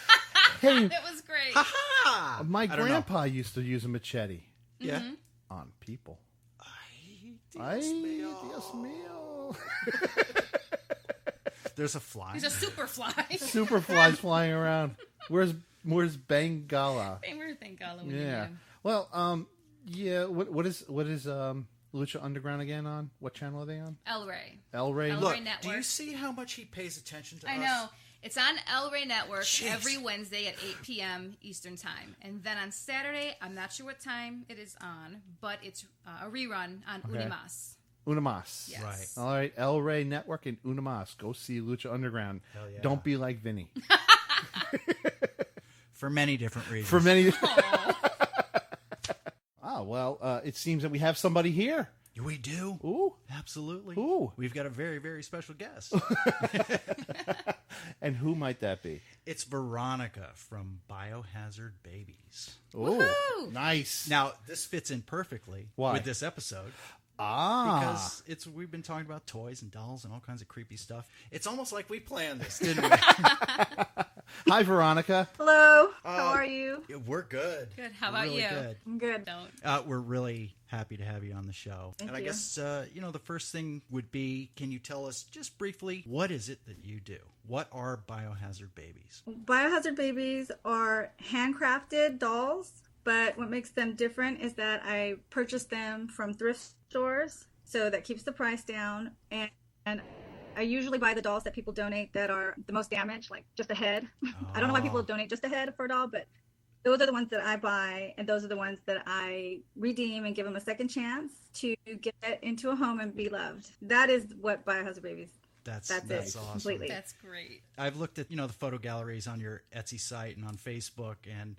Hey, That was great. Ha! my I don't know. grandpa used to use a machete Yeah. on people. Ay, Ay, Dios Dios mío. mío. There's a fly. He's a super fly. Super flies flying around. Where's Bengala? Famer thing, Gala. Yeah. Well, yeah. What is Lucha Underground again on? What channel are they on? El Rey. El Rey. El Look, Rey Network. do you see how much he pays attention to us? I know. It's on El Rey Network Jeez. every Wednesday at 8 p.m. Eastern Time. And then on Saturday, I'm not sure what time it is on, but it's a rerun on Unimas. Unimas. Yes. Right. All right. El Rey Network and Unimas. Go see Lucha Underground. Hell yeah. Don't be like Vinny. For many different reasons. For many. Oh, well, it seems that we have somebody here. We do. Ooh. Absolutely. Ooh. We've got a very, very special guest. And who might that be? It's Veronica from Biohazard Babies. Oh, Woohoo! nice. Now, this fits in perfectly Why? with this episode. Ah. Because we've been talking about toys and dolls and all kinds of creepy stuff. It's almost like we planned this, didn't we? Hi, Veronica. Hello. How are you? Yeah, we're good. Good. How about Really you? Good. I'm good. Don't. We're really happy to have you on the show. Thank and I you. guess, the first thing would be, can you tell us just briefly, what is it that you do? What are Biohazard Babies? Biohazard babies are handcrafted dolls, but what makes them different is that I purchase them from thrift stores, so that keeps the price down. And I usually buy the dolls that people donate that are the most damaged, like just a head. I don't know why people donate just a head for a doll, but those are the ones that I buy, and those are the ones that I redeem and give them a second chance to get into a home and be loved. That is what Biohazard Babies. That's it. awesome. Completely. That's great. I've looked at, the photo galleries on your Etsy site and on Facebook, and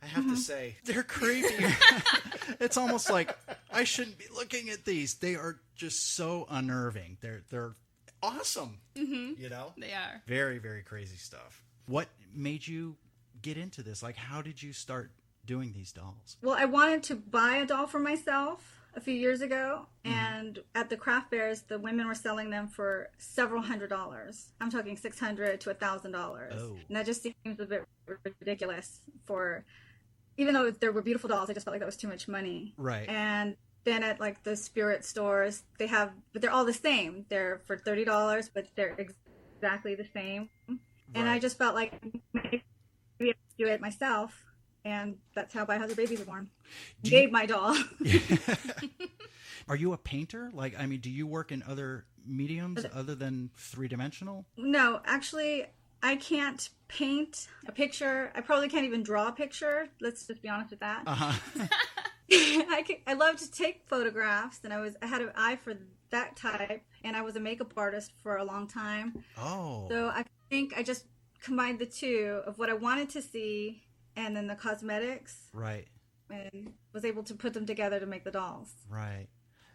I have to say, they're creepy. It's almost like I shouldn't be looking at these. They are just so unnerving. They're awesome. Mm-hmm. They are. Very, very crazy stuff. What made you get into this? Like, how did you start doing these dolls? Well, I wanted to buy a doll for myself a few years ago, and at the craft fairs, the women were selling them for several $100s. I'm talking $600 to $1,000. Oh. And that just seems a bit ridiculous for, even though there were beautiful dolls, I just felt like that was too much money. Right. And then at like the spirit stores, but they're all the same. They're for $30, but they're exactly the same. And I Right. just felt like maybe I could do it myself. And that's how Biohazard Babies were born. Made my doll. Are you a painter? Like, I mean, do you work in other mediums other than three-dimensional? No, actually, I can't paint a picture. I probably can't even draw a picture. Let's just be honest with that. Uh-huh. I love to take photographs, and I had an eye for that type, and I was a makeup artist for a long time. Oh. So I think I just combined the two of what I wanted to see and then the cosmetics, Right. and was able to put them together to make the dolls. Right.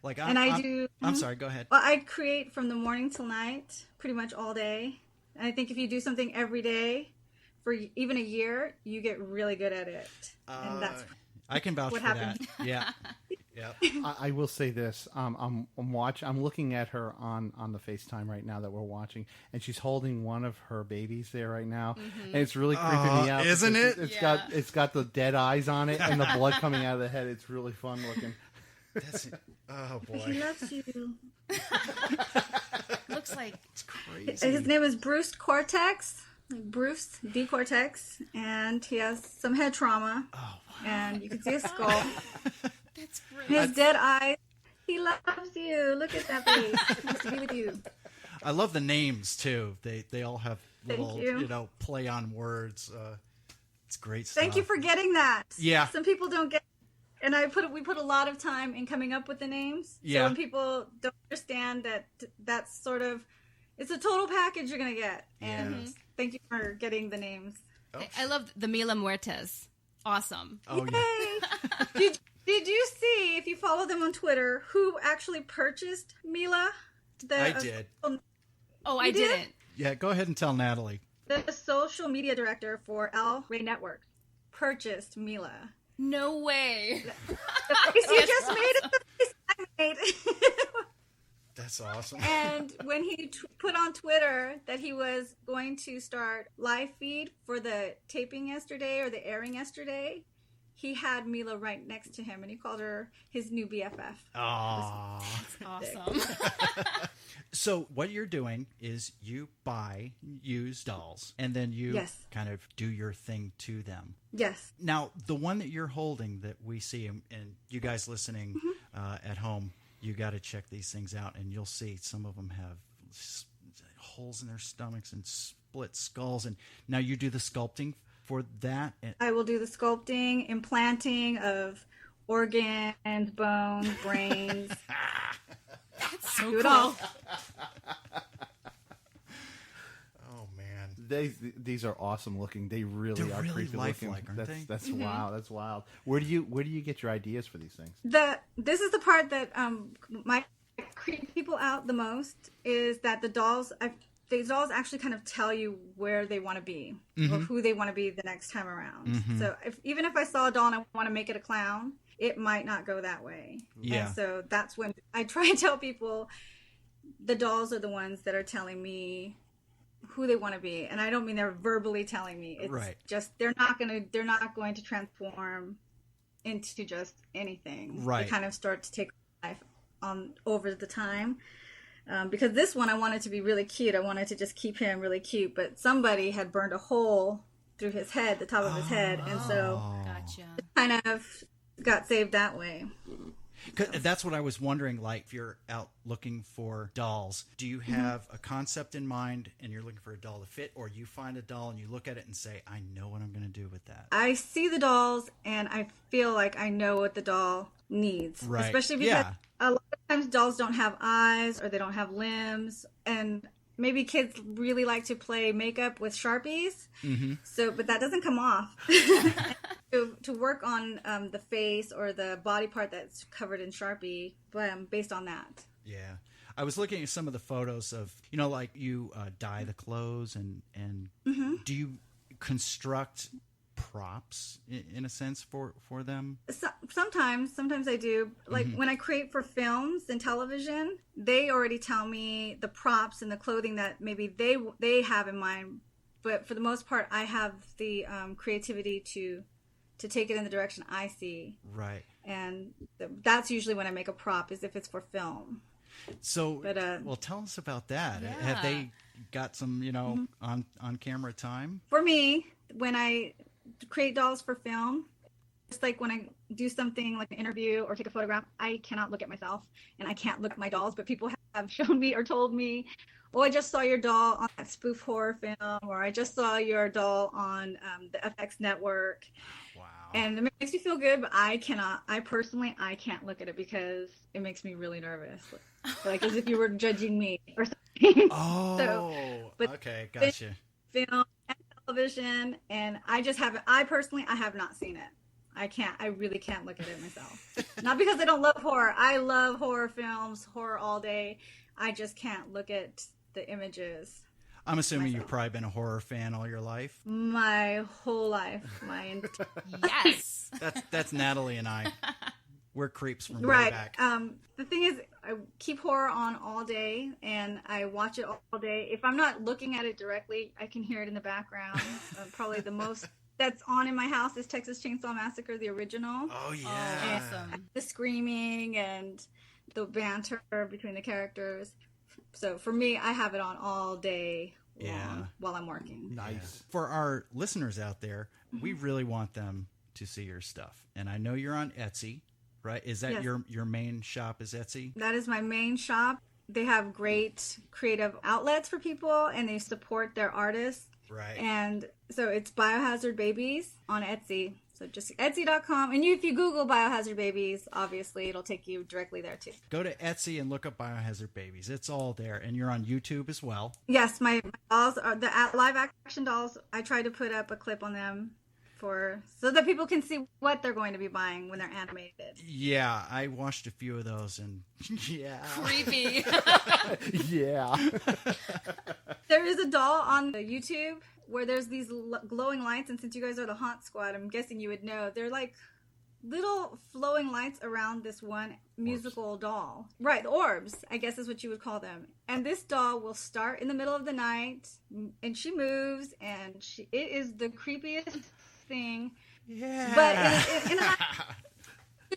Like, And I'm sorry, go ahead. Well, I create from the morning till night, pretty much all day. And I think if you do something every day for even a year, you get really good at it. And that's I can vouch what for happened. that. Yeah. Yep. I will say this. I'm looking at her on the FaceTime right now that we're watching, and she's holding one of her babies there right now, and it's really creeping me out. Isn't because it? It's got the dead eyes on it and the blood coming out of the head. It's really fun looking. Oh He boy. loves you. Looks like It's crazy. His name is Bruce Cortex. Bruce D. Cortex. And he has some head trauma. Oh, wow. And you can see his skull. that's great. His dead eyes. He loves you. Look at that face. He wants to be with you. I love the names too. They all have Thank little, you. play on words. It's great stuff. Thank you for getting that. Yeah. Some people don't get, and we put a lot of time in coming up with the names. Yeah. So when people don't understand that, that's sort of, it's a total package you're gonna get. And thank you for getting the names. I love the Mila Muertes. Awesome. Oh yeah. Yay! Did you see, if you follow them on Twitter, who actually purchased Mila? I did. Oh, I You did? didn't. Yeah. Go ahead and tell Natalie. The social media director for El Rey Network purchased Mila. No way. The face you just made is the face I made. That's awesome. And when he put on Twitter that he was going to start live feed for the taping yesterday or the airing yesterday, he had Mila right next to him, and he called her his new BFF. Aww. That's awesome. So what you're doing is you buy used dolls, and then you kind of do your thing to them. Yes. Now, the one that you're holding that we see, and you guys listening at home, you got to check these things out, and you'll see some of them have holes in their stomachs and split skulls. And now you do the sculpting for that. I will do the sculpting, implanting of organs, bones, brains. That's so do it cool. all. Oh man, these are awesome looking. They really They're are really creepy lifelike, looking. aren't they? That's wow. That's wild. Where do you get your ideas for these things? This is the part that might creep people out the most, is that the dolls actually kind of tell you where they want to be or who they want to be the next time around. So even if I saw a doll and I want to make it a clown, it might not go that way. Yeah. And so that's when I try and tell people the dolls are the ones that are telling me who they want to be. And I don't mean they're verbally telling me. It's just they're not going to transform into just anything. Right. They kind of start to take life over the time. Because this one, I wanted to be really cute. I wanted to just keep him really cute. But somebody had burned a hole through his head, the top of his head. And so Gotcha. it kind of got saved that way. 'Cause that's what I was wondering, like, if you're out looking for dolls, do you have a concept in mind and you're looking for a doll to fit, or you find a doll and you look at it and say, I know what I'm going to do with that? I see the dolls and I feel like I know what the doll needs. Right. Especially because a lot of times dolls don't have eyes or they don't have limbs, and maybe kids really like to play makeup with Sharpies. So, but that doesn't come off. To work on the face or the body part that's covered in Sharpie, based on that. Yeah. I was looking at some of the photos of, like you dye the clothes and do you construct props in a sense for them? Sometimes I do. Like when I create for films and television, they already tell me the props and the clothing that maybe they have in mind. But for the most part, I have the creativity to take it in the direction I see. Right. And that's usually when I make a prop, is if it's for film. So, well, tell us about that. Yeah. Have they got some, on camera time? For me, when I create dolls for film, just like when I do something like an interview or take a photograph, I cannot look at myself and I can't look at my dolls, but people have shown me or told me, oh, I just saw your doll on that spoof horror film, or I just saw your doll on the FX network. Wow. And it makes me feel good, but I personally can't look at it because it makes me really nervous. Like as if you were judging me or something. Oh, okay, gotcha. Film and television, and I have not seen it. I really can't look at it myself. Not because I don't love horror. I love horror films, horror all day. I just can't look at the images. I'm assuming you've probably been a horror fan all your life. My whole life. Yes. That's Natalie and I. We're creeps from way right. back. The thing is, I keep horror on all day, and I watch it all day. If I'm not looking at it directly, I can hear it in the background. Probably the most that's on in my house is Texas Chainsaw Massacre, the original. Oh, yeah. Awesome. The screaming and the banter between the characters. So for me, I have it on all day long while I'm working. Nice. Yeah. For our listeners out there, we really want them to see your stuff. And I know you're on Etsy, right? Is that your main shop is Etsy? That is my main shop. They have great creative outlets for people, and they support their artists. Right. And so it's Biohazard Babies on Etsy. So just Etsy.com. And if you Google Biohazard Babies, obviously it'll take you directly there too. Go to Etsy and look up Biohazard Babies. It's all there. And you're on YouTube as well. Yes, my dolls are the live action dolls. I try to put up a clip on them so that people can see what they're going to be buying when they're animated. Yeah, I watched a few of those and creepy. Yeah. There is a doll on the YouTube where there's these glowing lights, and since you guys are the Haunt Squad, I'm guessing you would know. They're like little flowing lights around this one musical doll. Right, the orbs, I guess is what you would call them. And this doll will start in the middle of the night, and she moves, and it is the creepiest thing. Yeah. But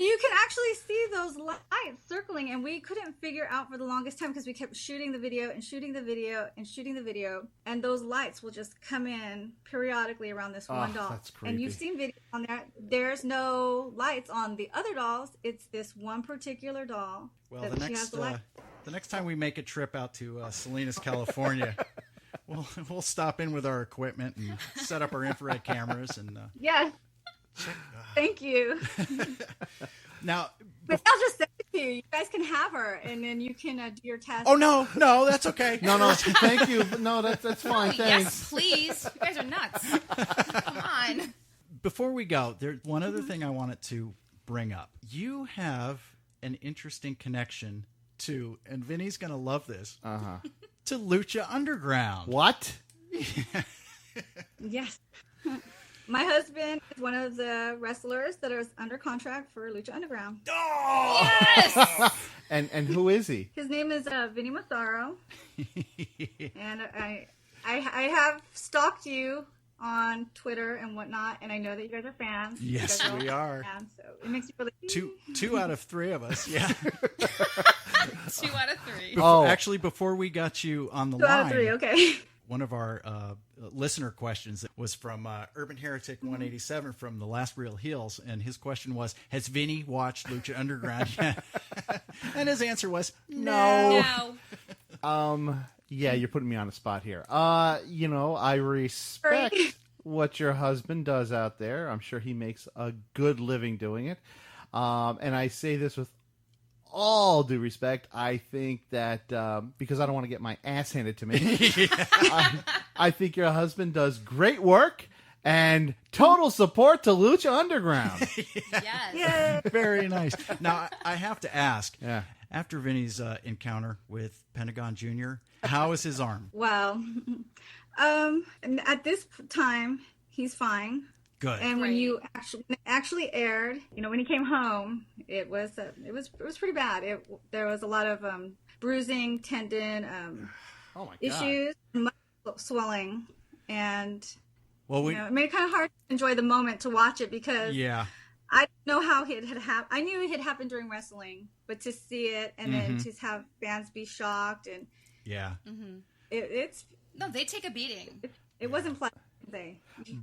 you can actually see those lights circling, and we couldn't figure out for the longest time because we kept shooting the video and shooting the video and shooting the video, and those lights will just come in periodically around this one doll. That's creepy. And you've seen video on there. There's no lights on the other dolls. It's this one particular doll. Well, that she has the light. the next time we make a trip out to Salinas, California, we'll stop in with our equipment and set up our infrared cameras and Yes. Thank you. now. But I'll just send it to you. You guys can have her, and then you can do your test. Oh no, that's okay. No, thank you. But no, that's fine. Thanks. Yes, please. You guys are nuts. Come on. Before we go, there's one other thing I wanted to bring up. You have an interesting connection to, and Vinny's going to love this, to Lucha Underground. What? Yes. My husband is one of the wrestlers that is under contract for Lucha Underground. Oh! Yes! And who is he? His name is Vinny Massaro. And I have stalked you on Twitter and whatnot, and I know that you guys are fans. Yes, You guys we all are. Fans, so it makes me really Two out of three of us, yeah. 2 out of 3. Actually, before we got you on the 2 line, out of 3. Okay. one of our listener questions was from Urban Heretic 187 from The Last Real Heels, and his question was, has Vinny watched Lucha Underground yet? And his answer was, no. Yeah, you're putting me on the spot here. I respect what your husband does out there. I'm sure he makes a good living doing it. And I say this with all due respect. I think that because I don't want to get my ass handed to me, I think your husband does great work and total support to Lucha Underground. Yes. Yay. Very nice. Now, I have to ask, Yeah. after Vinny's encounter with Pentagon Jr., how is his arm? Wow. And at this time, he's fine. Good. And when Right. you actually aired, when he came home, it was pretty bad. There was a lot of bruising, tendon Oh my God. issues, muscle swelling, and Well, it made it kind of hard to enjoy the moment to watch it because yeah. I didn't know how it had happened. I knew it had happened during wrestling, but to see it and then to have fans be shocked and Yeah. No, they take a beating. it wasn't pleasant.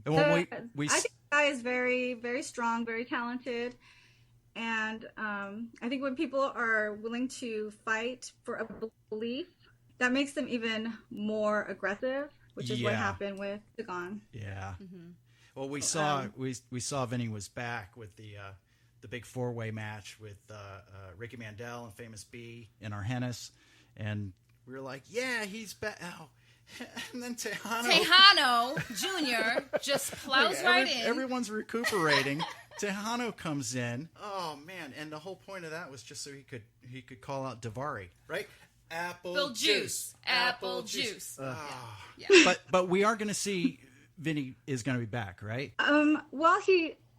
Well, I think the guy is very, very strong, very talented, and I think when people are willing to fight for a belief, that makes them even more aggressive, which is what Yeah. happened with Dagon. Yeah. Well, we saw Vinny was back with the big 4-way match with Ricky Mandel and Famous B in Argenis, and we were like, yeah, he's back. Oh. And then Tejano Jr. just plows right in. Everyone's recuperating. Tejano comes in. Oh man! And the whole point of that was just so he could call out Davari, right? Apple juice. Apple juice. Yeah. But we are going to see Vinny is going to be back, right? Well,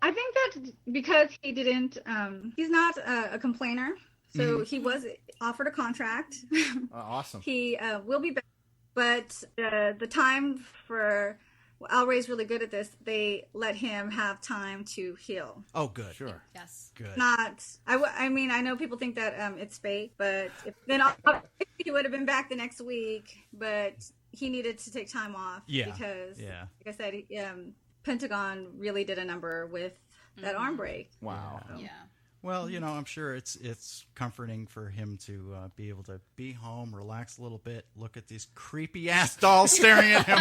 I think that because he didn't, he's not a complainer, so he was offered a contract. Awesome. He will be back. But the time for Al Ray's really good at this. They let him have time to heal. Oh, good. Sure. Yes. Good. I mean, I know people think that it's fake, but then he would have been back the next week. But he needed to take time off because, like I said, Pentagon really did a number with that arm break. Wow. Yeah. Well, I'm sure it's comforting for him to be able to be home, relax a little bit, look at these creepy ass dolls staring at him.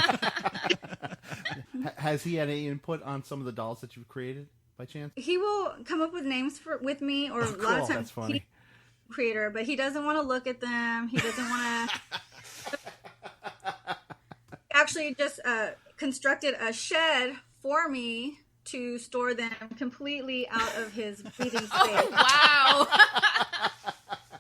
Has he had any input on some of the dolls that you've created by chance? He will come up with names with me, or a lot of times That's funny. he's a creator, but he doesn't want to look at them. He doesn't want to. Actually, just constructed a shed for me to store them completely out of his breathing space. Wow.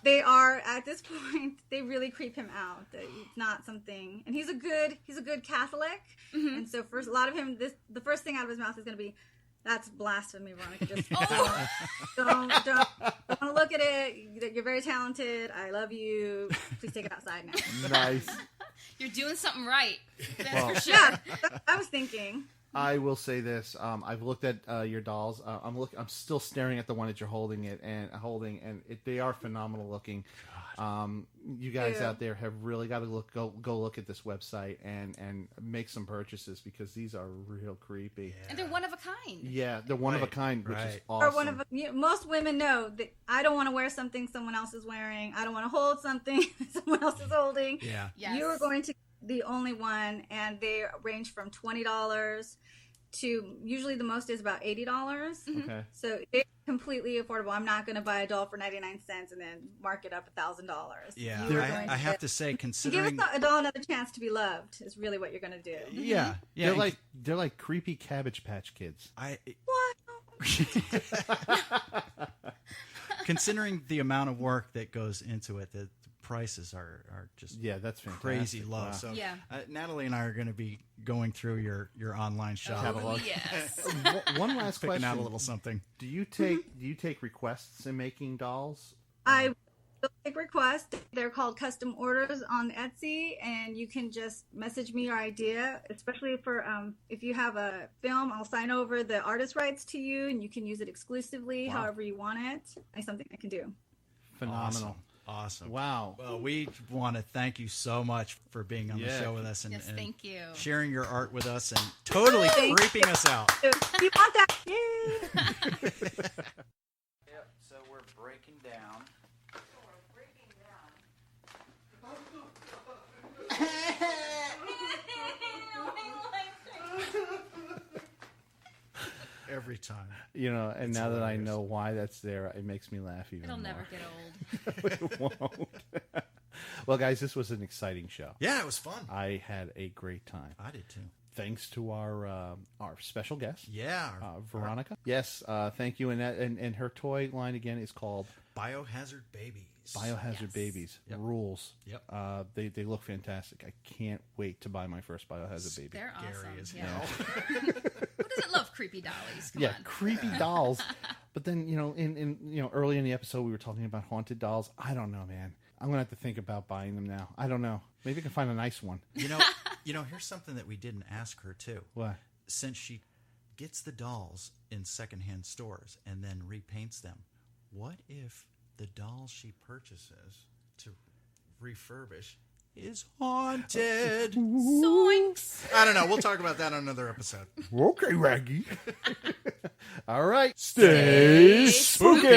They are at this point. They really creep him out. It's not something, and he's a good Catholic, and so for a lot of him, the first thing out of his mouth is going to be, That's blasphemy, Veronica. Just don't want to look at it. You're very talented. I love you. Please take it outside now. Nice. You're doing something right. That's Well, for sure. Yeah, that's what I was thinking. I will say this: I've looked at your dolls. I'm still staring at the one that you're holding, they are phenomenal looking. You guys out there have really got to go look at this website and make some purchases because these are real creepy. Yeah. And they're one of a kind. Yeah, they're one of a kind, which is Or awesome. most women know that I don't want to wear something someone else is wearing. I don't want to hold something someone else is holding. Yeah. Yes. You are going to be the only one, and they range from $20 to usually the most is about $80. Okay. So it's completely affordable. I'm not going to buy a doll for 99 cents and then mark it up $1,000. Yeah, You are going I have to say, give considering a doll another chance to be loved is really what you're going to do. yeah, yeah, They're like creepy Cabbage Patch Kids. Considering the amount of work that goes into it, the prices are just that's fantastic. crazy low. Wow. So Yeah. Natalie and I are going to be going through your online shop, Catalog. Yes. One last picking question: out a little something. Do you take requests in making dolls? I will take requests. They're called custom orders on Etsy, and you can just message me your idea, especially for if you have a film, I'll sign over the artist rights to you, and you can use it exclusively however you want it. It's something I can do. Phenomenal. Awesome. Wow. Well, we want to thank you so much for being on the show with us and, Yes, thank you. sharing your art with us and totally creeping us out. You want that? Yay! Yep, so we're breaking down. Every time. And now that I know why that's there, it makes me laugh even It'll more. never get old. It won't. Well, guys, this was an exciting show. Yeah, it was fun. I had a great time. I did too. Thanks to our special guest, Yeah. Veronica. Yes, thank you. And her toy line again is called Biohazard Babies. Biohazard Babies. Yep. Rules. Yep. They look fantastic. I can't wait to buy my first Biohazard baby. They're Scary awesome. as Yeah. hell. Who doesn't love creepy dollies? Come Yeah, on. creepy dolls. But then in early in the episode we were talking about haunted dolls. I don't know, man. I'm gonna have to think about buying them now. I don't know. Maybe I can find a nice one. Here's something that we didn't ask her too. What? Since she gets the dolls in secondhand stores and then repaints them, what if the dolls she purchases to refurbish is haunted? Zoinks! I don't know. We'll talk about that on another episode. Okay, Raggy. All right. Stay spooky.